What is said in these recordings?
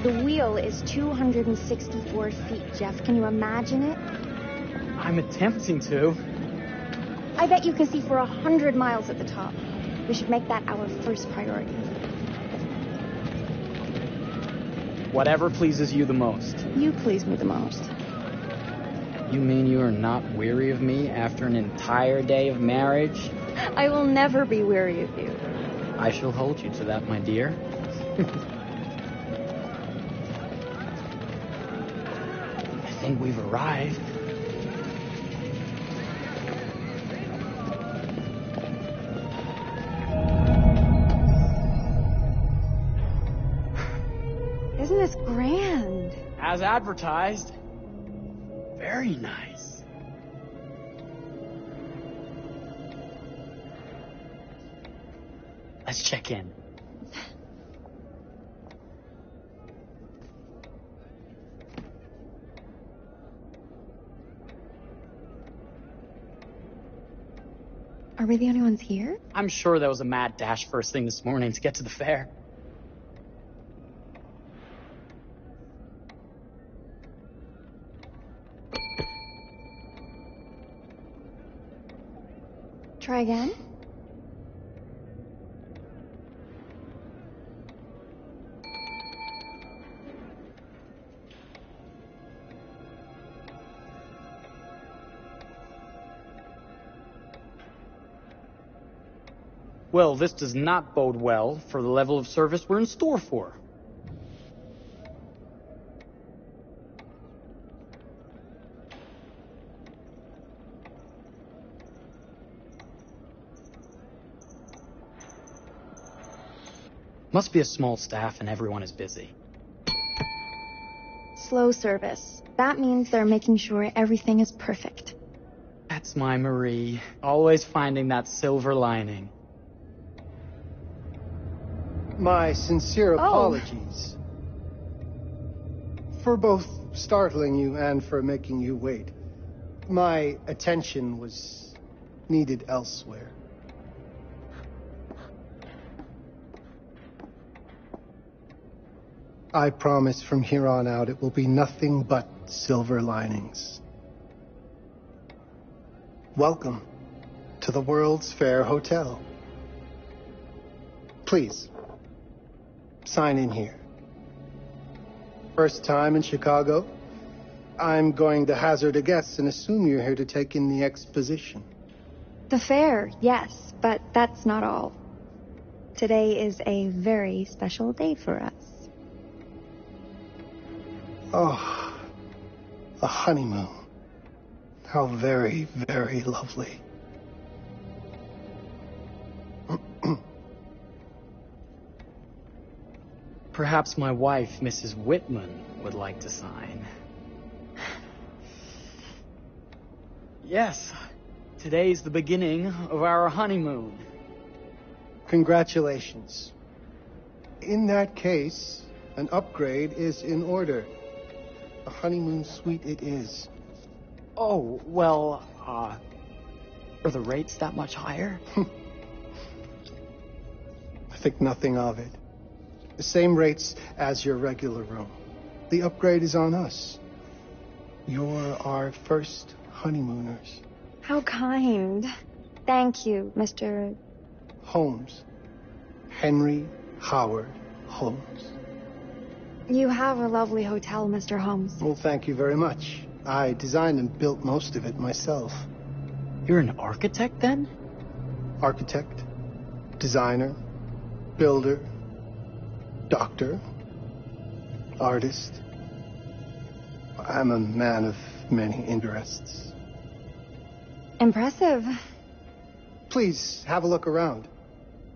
The wheel is 264 feet, Jeff. Can you imagine it? I'm attempting to. I bet you can see for 100 miles at the top. We should make that our first priority. Whatever pleases you the most. You please me the most. You mean you are not weary of me after an entire day of marriage? I will never be weary of you. I shall hold you to that, my dear. I think we've arrived. Isn't this grand? As advertised. Very nice. Let's check in. Are we the only ones here? I'm sure there was a mad dash first thing this morning to get to the fair. Try again? Well, this does not bode well for the level of service we're in store for. Must be a small staff and everyone is busy. Slow service. That means they're making sure everything is perfect. That's my Marie. Always finding that silver lining. My sincere apologies for both startling you and for making you wait. My attention was needed elsewhere. I promise from here on out it will be nothing but silver linings. Welcome to the World's Fair Hotel. Please, sign in here. First time in Chicago? I'm going to hazard a guess and assume you're here to take in the exposition. The fair, yes, but that's not all. Today is a very special day for us. Oh, a honeymoon. How very, very lovely. Perhaps my wife, Mrs. Whitman, would like to sign. Yes, today's the beginning of our honeymoon. Congratulations. In that case, an upgrade is in order. A honeymoon suite it is. Oh, well, are the rates that much higher? I think nothing of it. The same rates as your regular room. The upgrade is on us. You're our first honeymooners. How kind. Thank you, Mr. Holmes. Henry Howard Holmes. You have a lovely hotel, Mr. Holmes. Well, thank you very much. I designed and built most of it myself. You're an architect, then? Architect, designer, builder, doctor, artist. I'm a man of many interests. Impressive. Please, have a look around.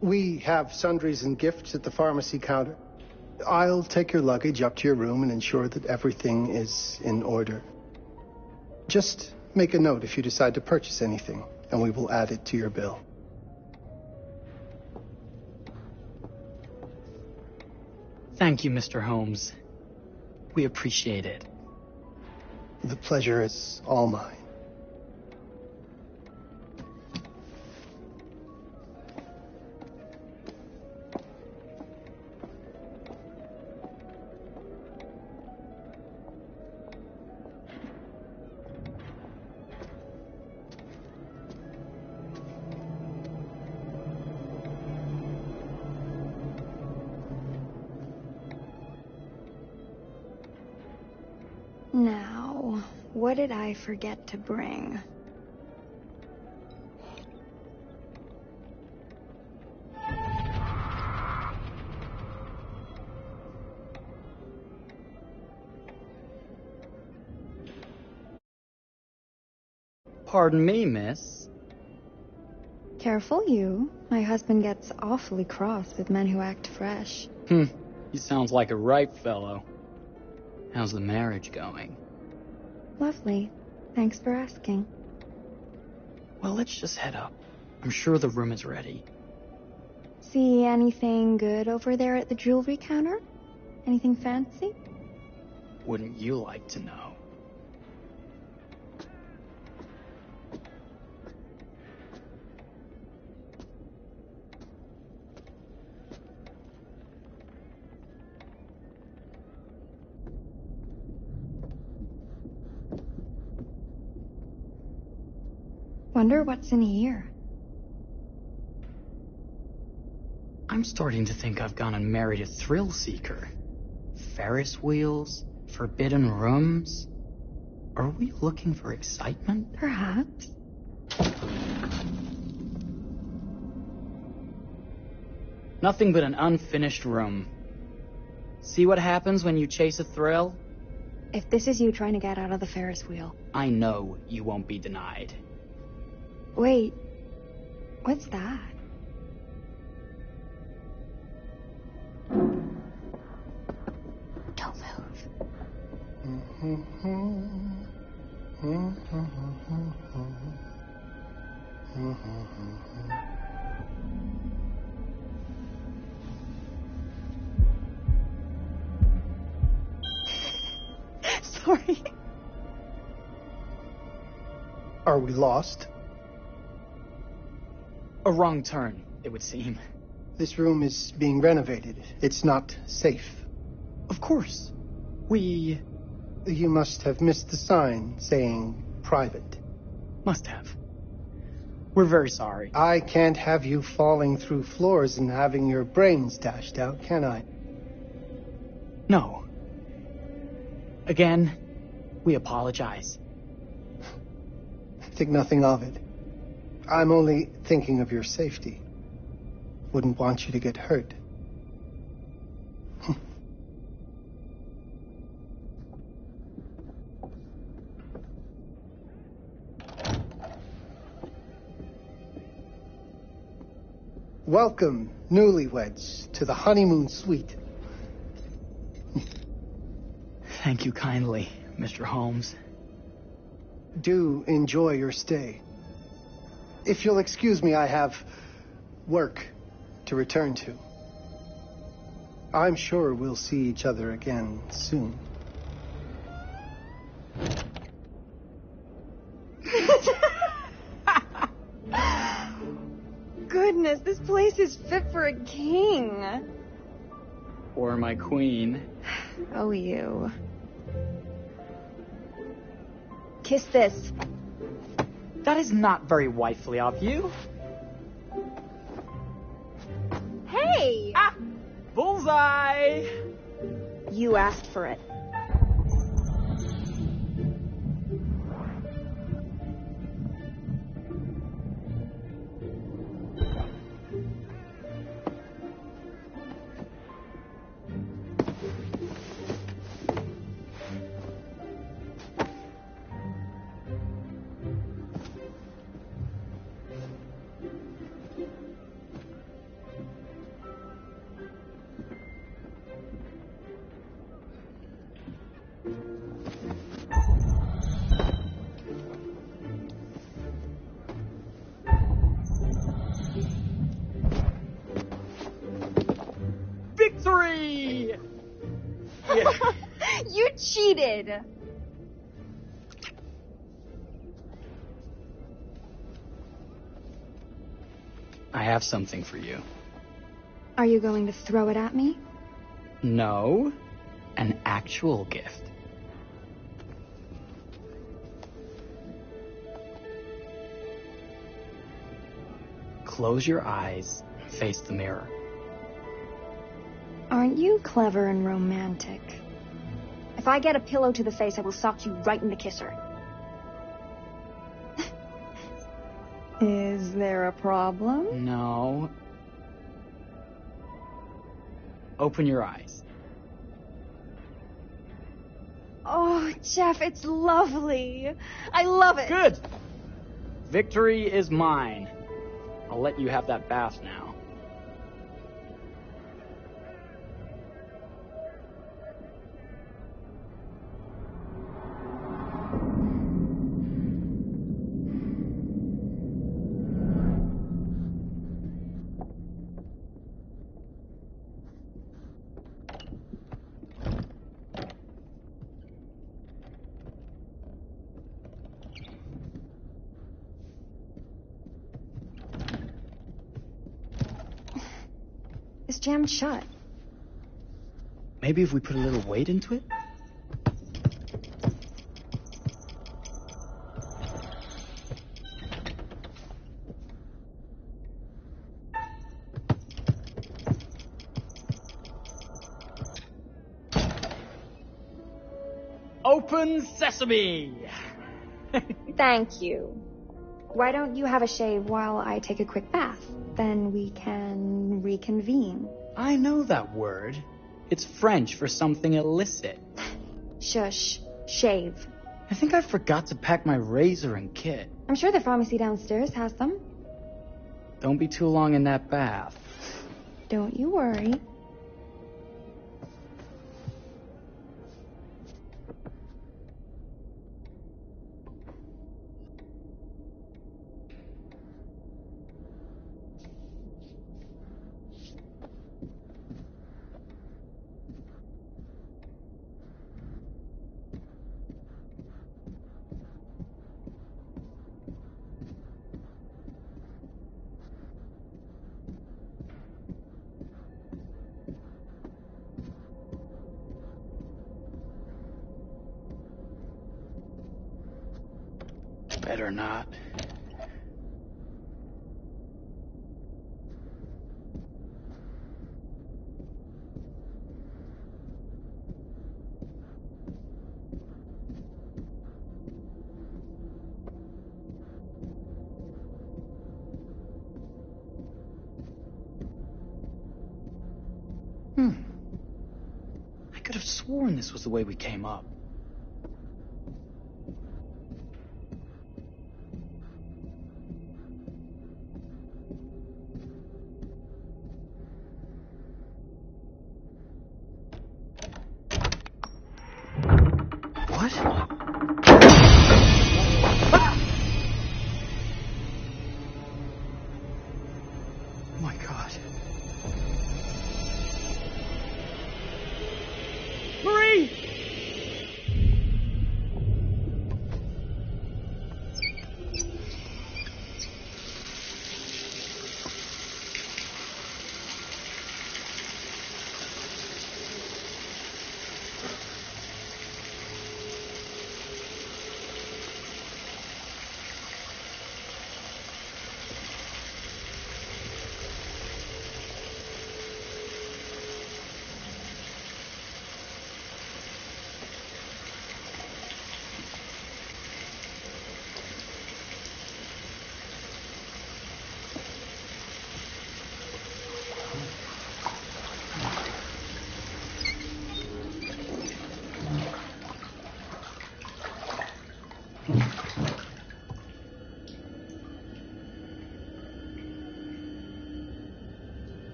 We have sundries and gifts at the pharmacy counter. I'll take your luggage up to your room and ensure that everything is in order. Just make a note if you decide to purchase anything, and we will add it to your bill. Thank you, Mr. Holmes. We appreciate it. The pleasure is all mine. Now, what did I forget to bring? Pardon me, miss. Careful you. My husband gets awfully cross with men who act fresh. He sounds like a ripe fellow. How's the marriage going? Lovely. Thanks for asking. Well, let's just head up. I'm sure the room is ready. See anything good over there at the jewelry counter? Anything fancy? Wouldn't you like to know? Wonder what's in here. I'm starting to think I've gone and married a thrill seeker. Ferris wheels, forbidden rooms. Are we looking for excitement? Perhaps. Nothing but an unfinished room. See what happens when you chase a thrill? If this is you trying to get out of the Ferris wheel. I know you won't be denied. Wait. What's that? Don't move. Sorry. Are we lost? A wrong turn, it would seem. This room is being renovated. It's not safe. Of course. You must have missed the sign saying private. Must have. We're very sorry. I can't have you falling through floors and having your brains dashed out, can I? No. Again, we apologize. Think nothing of it. I'm only thinking of your safety. Wouldn't want you to get hurt. Welcome, newlyweds, to the honeymoon suite. Thank you kindly, Mr. Holmes. Do enjoy your stay. If you'll excuse me, I have work to return to. I'm sure we'll see each other again soon. Goodness, this place is fit for a king. Or my queen. Oh, you. Kiss this. That is not very wifely of you. Hey! Ah! Bullseye! You asked for it. 3! Yeah. You cheated! I have something for you. Are you going to throw it at me? No, an actual gift. Close your eyes and face the mirror. Aren't you clever and romantic? If I get a pillow to the face, I will sock you right in the kisser. Is there a problem? No. Open your eyes. Oh, Jeff, it's lovely. I love it. Good! Victory is mine. I'll let you have that bath now. It's jammed shut. Maybe if we put a little weight into it? Open sesame! Thank you. Why don't you have a shave while I take a quick bath? Then we can reconvene. I know that word. It's French for something illicit. Shush. Shave. I think I forgot to pack my razor and kit. I'm sure the pharmacy downstairs has them. Don't be too long in that bath. Don't you worry. Better not. I could have sworn this was the way we came up. What? Ah! Oh my God. Marie!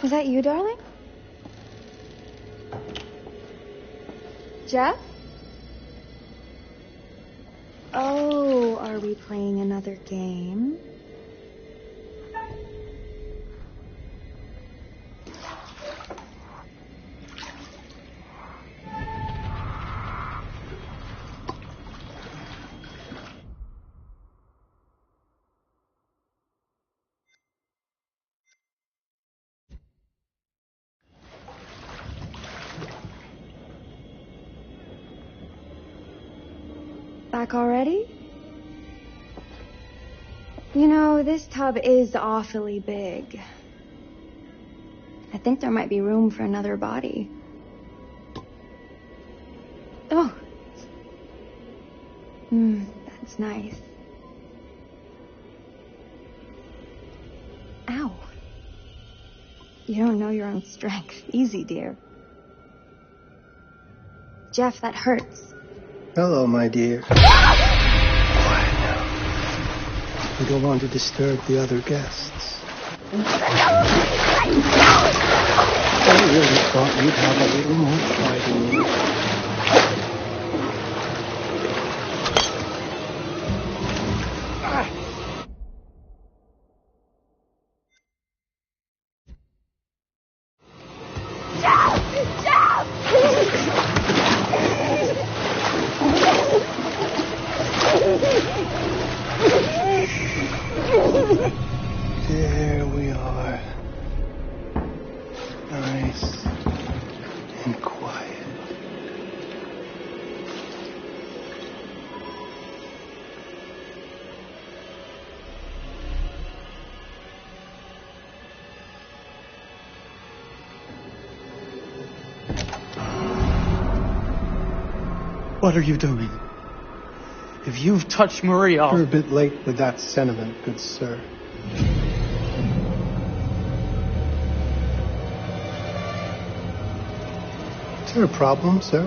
Is that you, darling? Jeff? Oh, are we playing another game? Back already? You know, this tub is awfully big. I think there might be room for another body. Oh. That's nice. Ow. You don't know your own strength. Easy, dear. Jeff, that hurts. Hello, my dear. Quiet now. We don't want to disturb the other guests. I really thought you'd have a little more pride in you. There we are. Nice and quiet. What are you doing? If you've touched Marie, I'll... You're a bit late with that sentiment, good sir. Is there a problem, sir?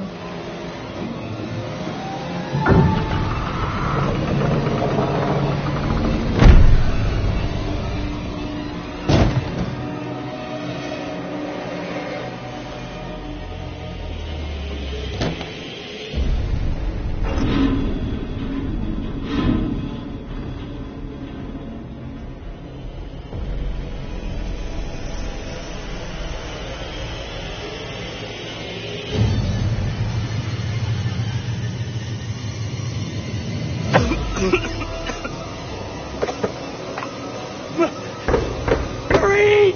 Marie!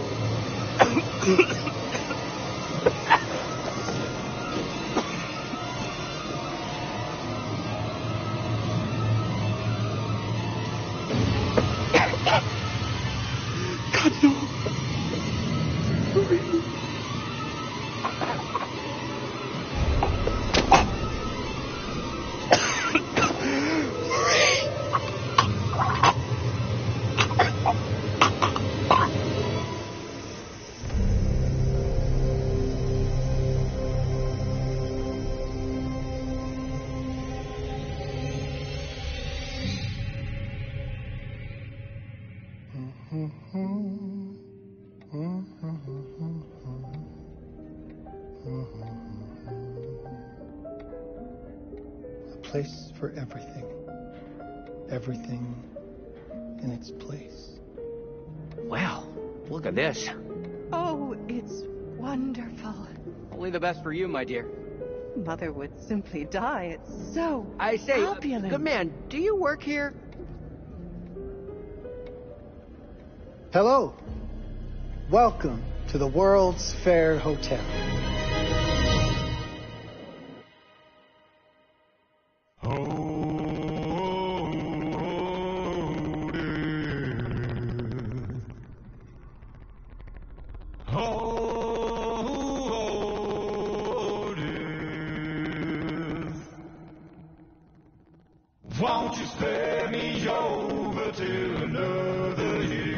God, no. Marie. A place for everything. Everything in its place. Wow, look at this. Oh, it's wonderful. Only the best for you, my dear. Mother would simply die. It's so I say, opulent. good man, do you work here? Hello. Welcome to the World's Fair Hotel. Won't you spare me over till another year?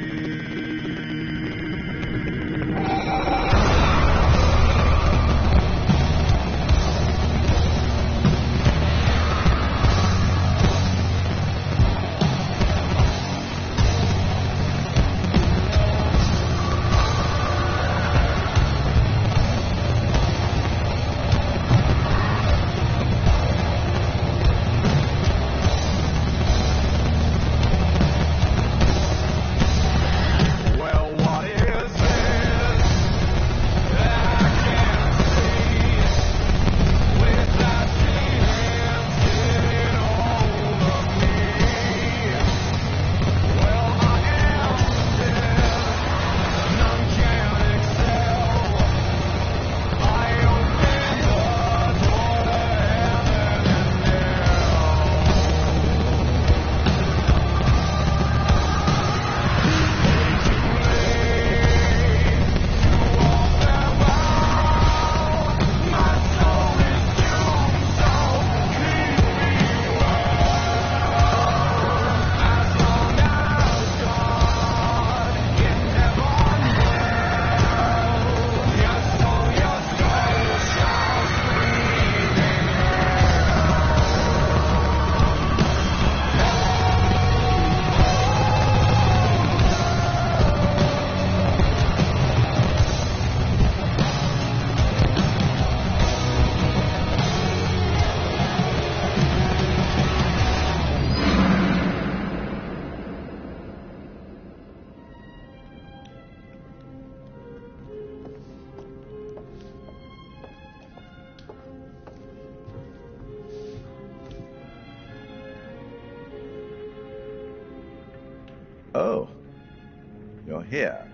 here.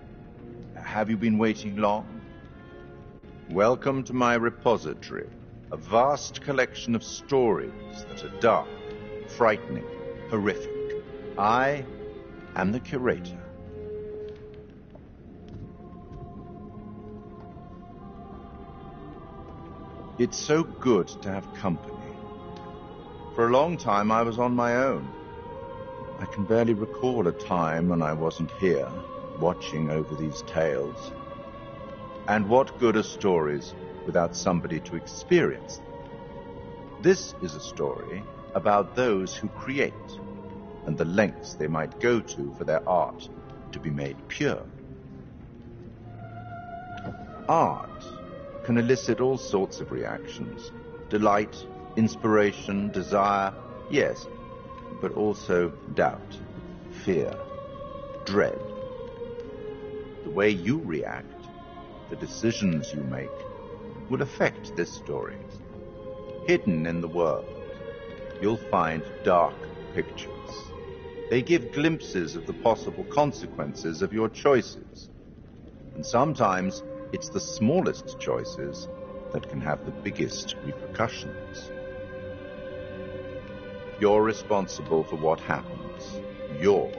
Have you been waiting long? Welcome to my repository, a vast collection of stories that are dark, frightening, horrific. I am the curator. It's so good to have company. For a long time I was on my own. I can barely recall a time when I wasn't here, watching over these tales. And what good are stories without somebody to experience them? This is a story about those who create, and the lengths they might go to for their art to be made pure. Art can elicit all sorts of reactions. Delight, inspiration, desire, yes, but also doubt, fear, dread. The way you react, the decisions you make, will affect this story. Hidden in the world, you'll find dark pictures. They give glimpses of the possible consequences of your choices. And sometimes it's the smallest choices that can have the biggest repercussions. You're responsible for what happens. You're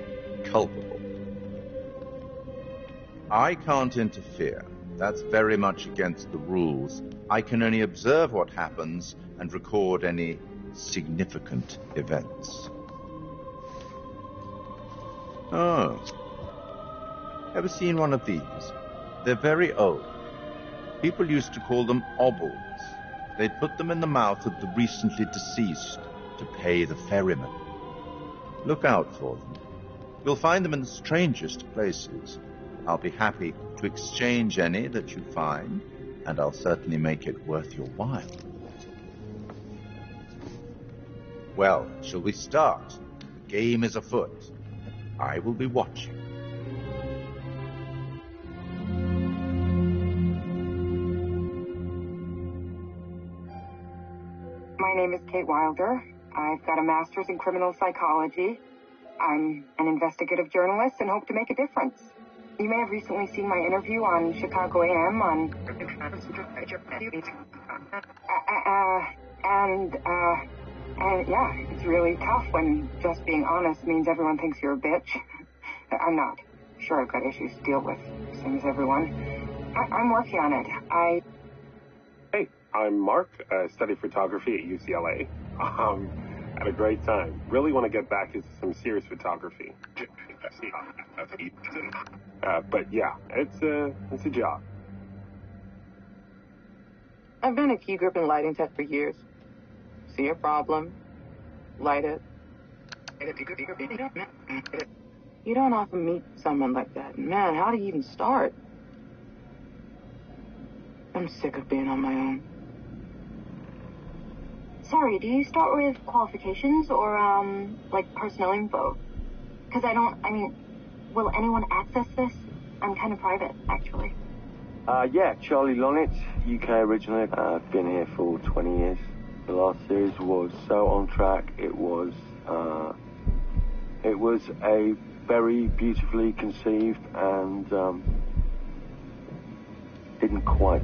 culpable. I can't interfere. That's very much against the rules. I can only observe what happens and record any significant events. Oh. Ever seen one of these? They're very old. People used to call them obols. They'd put them in the mouth of the recently deceased to pay the ferryman. Look out for them. You'll find them in the strangest places. I'll be happy to exchange any that you find, and I'll certainly make it worth your while. Well, shall we start? The game is afoot. I will be watching. My name is Kate Wilder. I've got a master's in criminal psychology. I'm an investigative journalist and hope to make a difference. You may have recently seen my interview on Chicago AM on... And yeah, it's really tough when just being honest means everyone thinks you're a bitch. I'm not. Sure, I've got issues to deal with, same as everyone. I'm working on it. Hey, I'm Mark. I study photography at UCLA. Had a great time. Really want to get back into some serious photography. But yeah, it's a job. I've been a key grip and lighting tech for years. See a problem, light it. You don't often meet someone like that. Man, how do you even start? I'm sick of being on my own. Sorry, do you start with qualifications or, like personnel info? Because will anyone access this? I'm kind of private, actually. Yeah, Charlie Lonitz, UK originally. I've been here for 20 years. The last series was so on track. It was a very beautifully conceived and didn't quite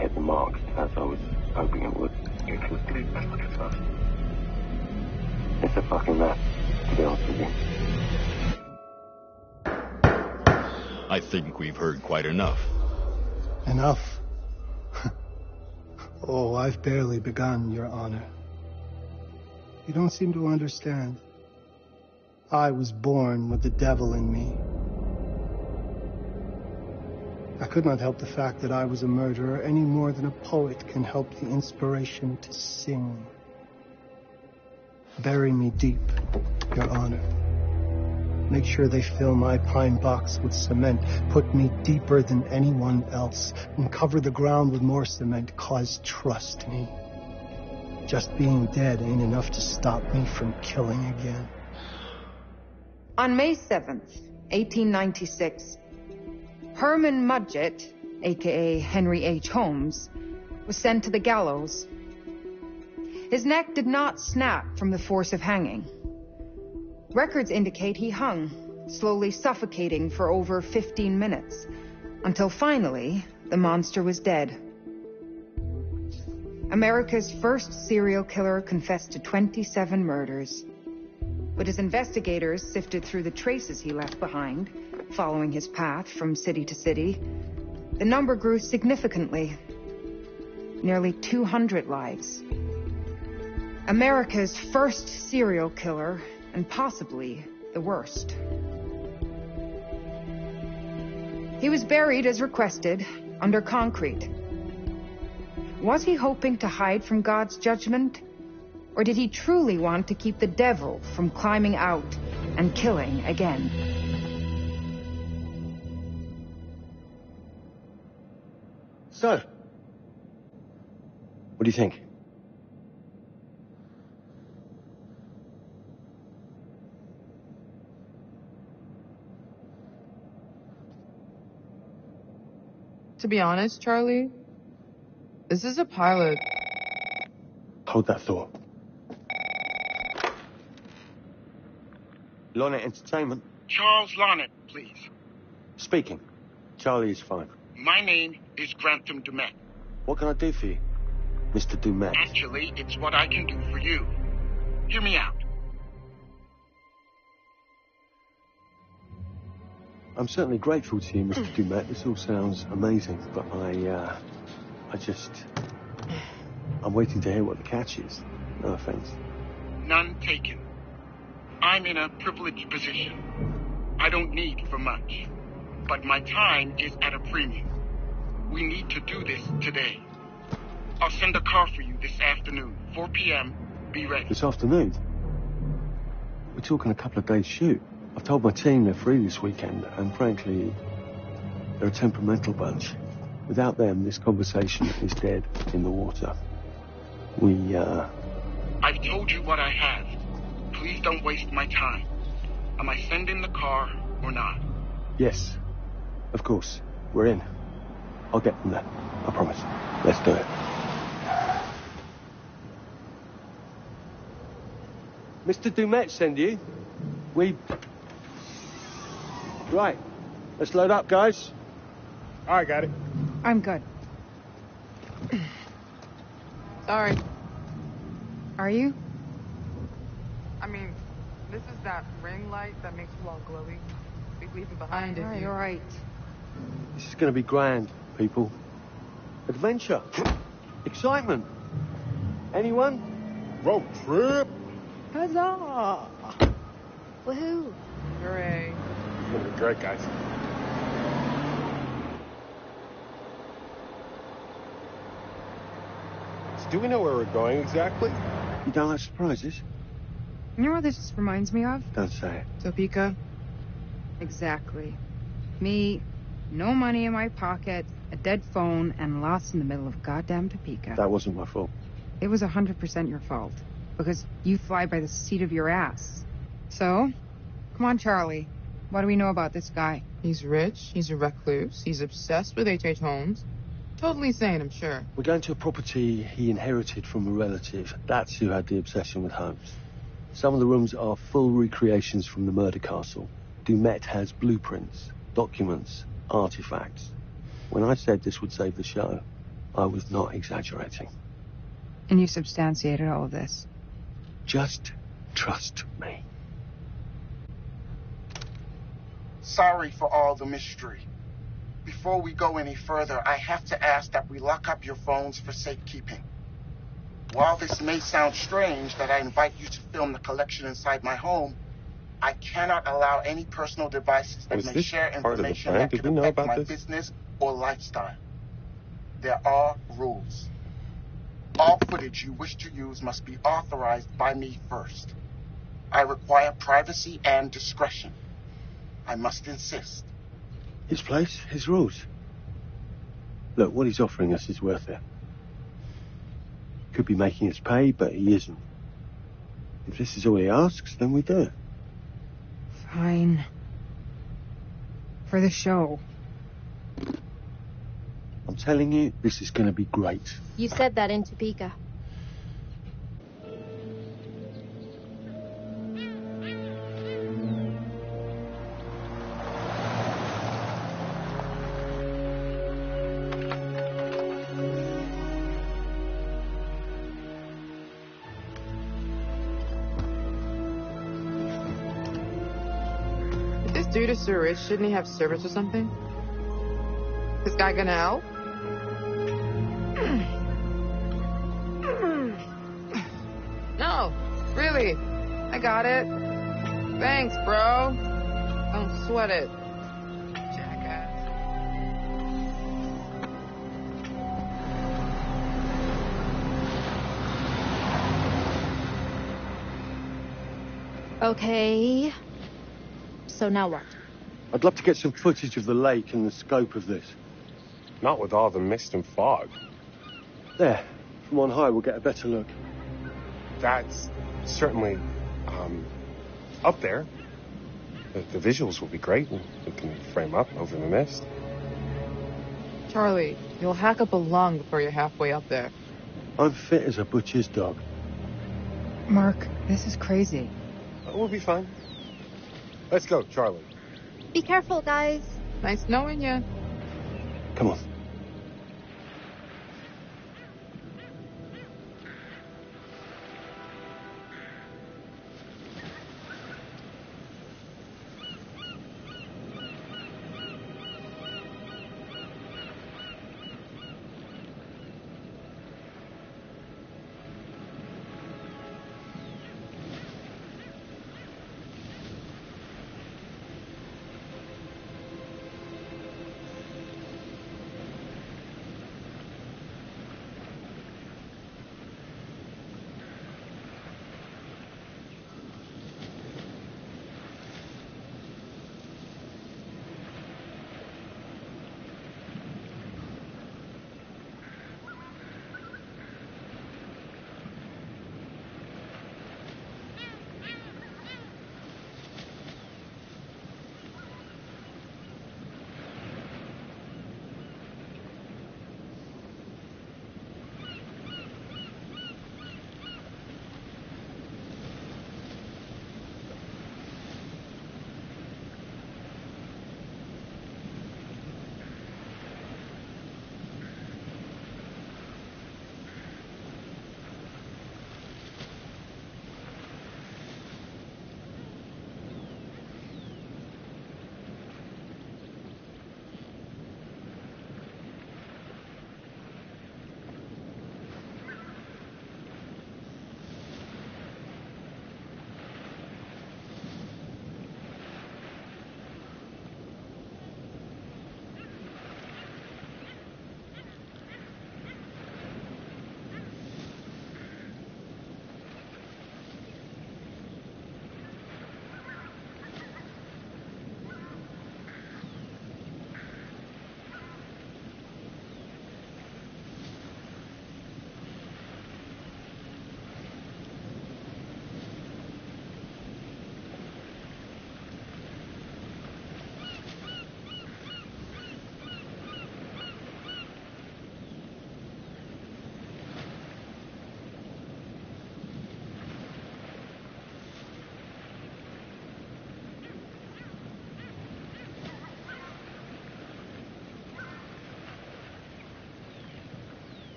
hit the mark as I was hoping it would. It's a fucking mess, to be honest with you. I think we've heard quite enough. Enough? Oh, I've barely begun, Your Honor. You don't seem to understand. I was born with the devil in me. I could not help the fact that I was a murderer any more than a poet can help the inspiration to sing. Bury me deep, Your Honor. Make sure they fill my pine box with cement. Put me deeper than anyone else. And cover the ground with more cement. 'Cause trust me, just being dead ain't enough to stop me from killing again. On May 7th, 1896, Herman Mudgett, a.k.a. Henry H. Holmes, was sent to the gallows. His neck did not snap from the force of hanging. Records indicate he hung slowly suffocating for over 15 minutes, until finally, the monster was dead. America's first serial killer confessed to 27 murders. But as investigators sifted through the traces he left behind, following his path from city to city, the number grew significantly. Nearly 200 lives. America's first serial killer, and possibly the worst. He was buried as requested, under concrete. Was he hoping to hide from God's judgment? Or did he truly want to keep the devil from climbing out and killing again? So, what do you think? To be honest, Charlie, this is a pilot. Hold that thought. Lonnet Entertainment. Charles Lonnet, please. Speaking. Charlie is fine. My name is Grantham Dumet. What can I do for you, Mr. Dumet? Actually, it's what I can do for you. Hear me out. I'm certainly grateful to you, Mr. Dumet. This all sounds amazing, but I'm waiting to hear what the catch is. No offense. None taken. I'm in a privileged position. I don't need for much. But my time is at a premium. We need to do this today. I'll send a car for you this afternoon. 4 p.m. Be ready. This afternoon? We're talking a couple of days shoot. I've told my team they're free this weekend, and frankly, they're a temperamental bunch. Without them, this conversation is dead in the water. I've told you what I have. Please don't waste my time. Am I sending the car or not? Yes, of course. We're in. I'll get them there. I promise. Let's do it. Mr. Dumet send you? Right. Let's load up, guys. All right, got it. I'm good. Sorry. Are you? I mean, this is that ring light that makes you all glowy. We leave it behind if you... All right. This is going to be grand, people. Adventure. Excitement. Anyone? Road trip. Huzzah! Woohoo! Hooray. It's going to be great, guys. So do we know where we're going exactly? You don't like surprises? You know what this just reminds me of? Don't say it. Topeka? Exactly. Me, no money in my pocket, a dead phone, and lost in the middle of goddamn Topeka. That wasn't my fault. It was 100% your fault. Because you fly by the seat of your ass. So, come on, Charlie. What do we know about this guy? He's rich, he's a recluse, he's obsessed with H.H. Holmes. Totally sane, I'm sure. We're going to a property he inherited from a relative. That's who had the obsession with Holmes. Some of the rooms are full recreations from the murder castle. Dumet has blueprints, documents, artifacts. When I said this would save the show, I was not exaggerating. And you substantiated all of this? Just trust me. Sorry for all the mystery. Before we go any further, I have to ask that we lock up your phones for safekeeping. While this may sound strange that I invite you to film the collection inside my home, I cannot allow any personal devices that may share information that could affect my business or lifestyle. There are rules. All footage you wish to use must be authorized by me first. I require privacy and discretion. I must insist. His place, his rules. Look, what he's offering us is worth it. Could be making us pay, but he isn't. If this is all he asks, then we do it. Fine. For the show. I'm telling you, this is going to be great. You said that in Topeka. dude is so rich, shouldn't he have service or something? This guy gonna help? No, really. I got it. Thanks, bro. Don't sweat it. Jackass. Okay. So now what? I'd love to get some footage of the lake and the scope of this. Not with all the mist and fog. There. From on high, we'll get a better look. That's certainly, up there. The visuals will be great. We can frame up over the mist. Charlie, you'll hack up a lung before you're halfway up there. I'm fit as a butcher's dog. Mark, this is crazy. We'll be fine. Let's go, Charlie. Be careful, guys. Nice knowing you. Come on.